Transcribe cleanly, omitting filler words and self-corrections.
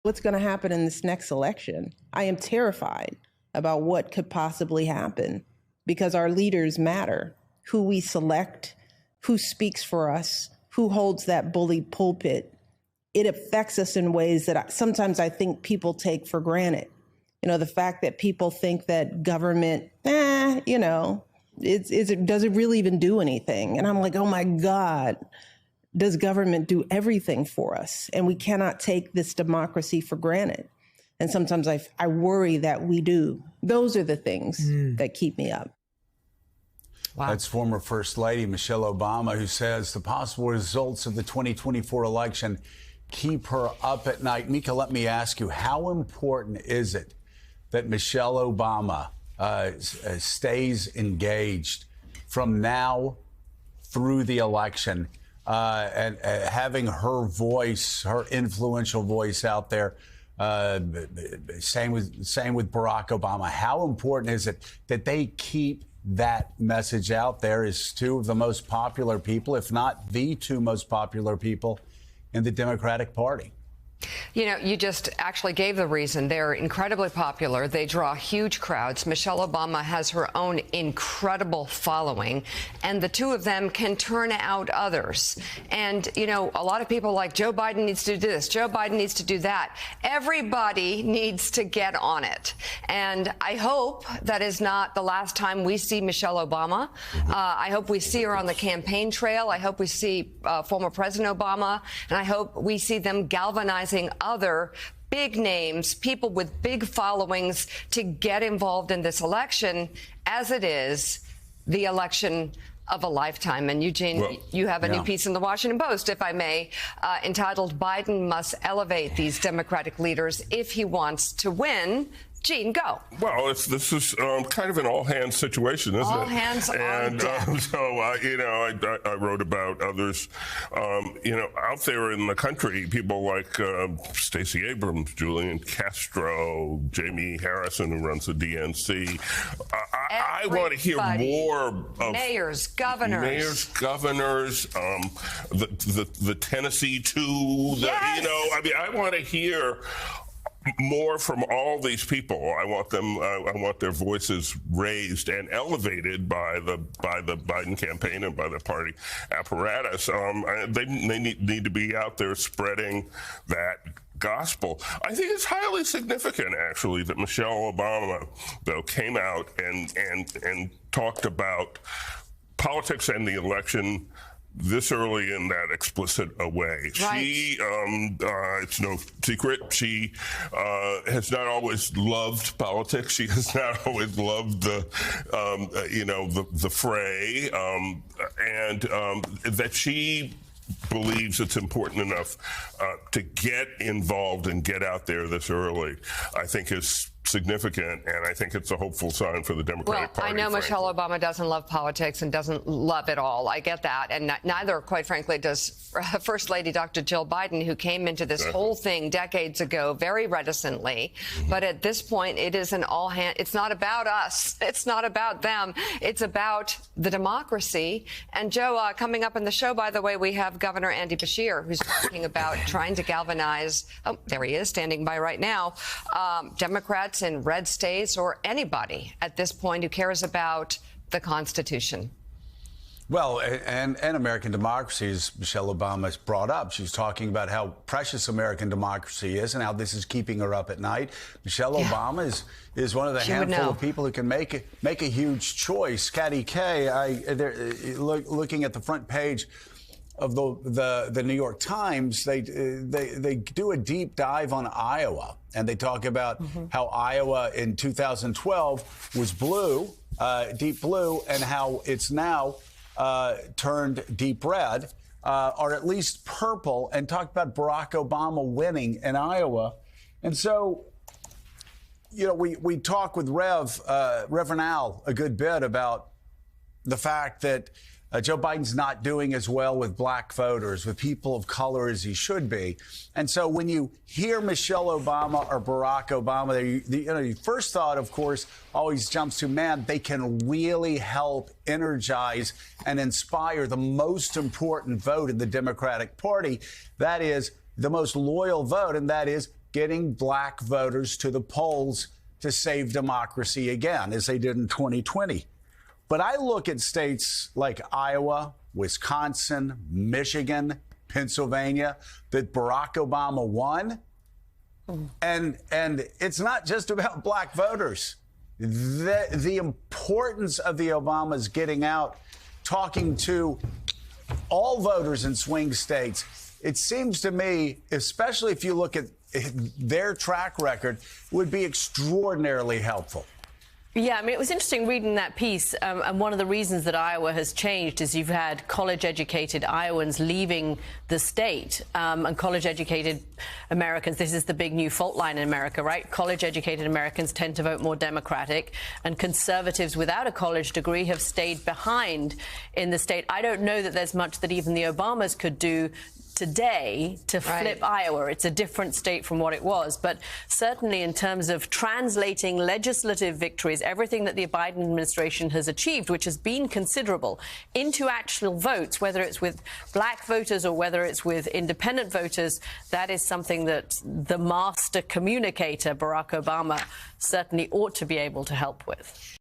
What's going to happen in this next election? I am terrified about what could possibly happen because our leaders matter. Who we select, who speaks for us, who holds that bully pulpit. It affects us in ways that sometimes I think people take for granted. You know, the fact that people think that government, does it really even do anything? And I'm like, oh my God, does government do everything for us? And we cannot take this democracy for granted. And sometimes I worry that we do. Those are the things that keep me up. Wow. That's former First Lady Michelle Obama, who says the possible results of the 2024 election keep her up at night. Mika, let me ask you, how important is it that Michelle Obama stays engaged from now through the election and having her voice, her influential voice out there? Same with Barack Obama. How important is it that they keep that message out there as two of the most popular people, if not the two most popular people in the Democratic Party? You know, you just actually gave the reason. They're incredibly popular. They draw huge crowds. Michelle Obama has her own incredible following, and the two of them can turn out others. And, you know, a lot of people like Joe Biden needs to do this. Joe Biden needs to do that. Everybody needs to get on it. And I hope that is not the last time we see Michelle Obama. I hope we see her on the campaign trail. I hope we see former President Obama, and I hope we see them galvanizing other big names, people with big followings, to get involved in this election, as it is the election of a lifetime. And Eugene, you have a new piece in the Washington Post, if I may, entitled "Biden Must Elevate These Democratic Leaders If He Wants to Win." Gene, go. Well, this is kind of an all-hands situation, isn't it? All hands on deck. I wrote about others, out there in the country, people like Stacey Abrams, Julian Castro, Jamie Harrison, who runs the DNC. I want to hear more of mayors, governors, the Tennessee two. Yes. I want to hear more from all these people. I want their voices raised and elevated by the Biden campaign and by the party apparatus. They need to be out there spreading that gospel. I think it's highly significant, actually, that Michelle Obama, though, came out and talked about politics and the election this early in that explicit a way. Right. She, it's no secret, she has not always loved politics. She has not always loved the fray, and that she believes it's important enough to get involved and get out there this early, I think is significant, and I think it's a hopeful sign for the Democratic Party. I know Michelle Obama doesn't love politics and doesn't love it all. I get that. And neither, quite frankly, does First Lady Dr. Jill Biden, who came into this whole thing decades ago very reticently. But at this point, it is an all-hand. It's not about us. It's not about them. It's about the democracy. And, Joe, coming up in the show, by the way, we have Governor Andy Beshear, who's talking about trying to galvanize, there he is, standing by right now, Democrats in red states or anybody at this point who cares about the Constitution. Well, and American democracy, as Michelle Obama has brought up. She's talking about how precious American democracy is and how this is keeping her up at night. Michelle Obama is one of the handful of people who can make a huge choice. Katty Kay, looking at the front page of the New York Times, they do a deep dive on Iowa, and they talk about how Iowa in 2012 was blue, deep blue, and how it's now turned deep red, or at least purple, and talk about Barack Obama winning in Iowa. And so, we talk with Reverend Al a good bit about the fact that Joe Biden's not doing as well with black voters, with people of color as he should be. And so when you hear Michelle Obama or Barack Obama, your first thought, of course, always jumps to, man, they can really help energize and inspire the most important vote in the Democratic Party. That is the most loyal vote, and that is getting black voters to the polls to save democracy again, as they did in 2020. But I look at states like Iowa, Wisconsin, Michigan, Pennsylvania, that Barack Obama won. And it's not just about black voters. The importance of the Obamas getting out, talking to all voters in swing states, it seems to me, especially if you look at their track record, would be extraordinarily helpful. Yeah, I mean, it was interesting reading that piece, and one of the reasons that Iowa has changed is you've had college-educated Iowans leaving the state, and college-educated Americans. This is the big new fault line in America, right? College-educated Americans tend to vote more Democratic, and conservatives without a college degree have stayed behind in the state. I don't know that there's much that even the Obamas could do today to flip Iowa. It's a different state from what it was. But certainly in terms of translating legislative victories, everything that the Biden administration has achieved, which has been considerable, into actual votes, whether it's with black voters or whether it's with independent voters, that is something that the master communicator, Barack Obama, certainly ought to be able to help with.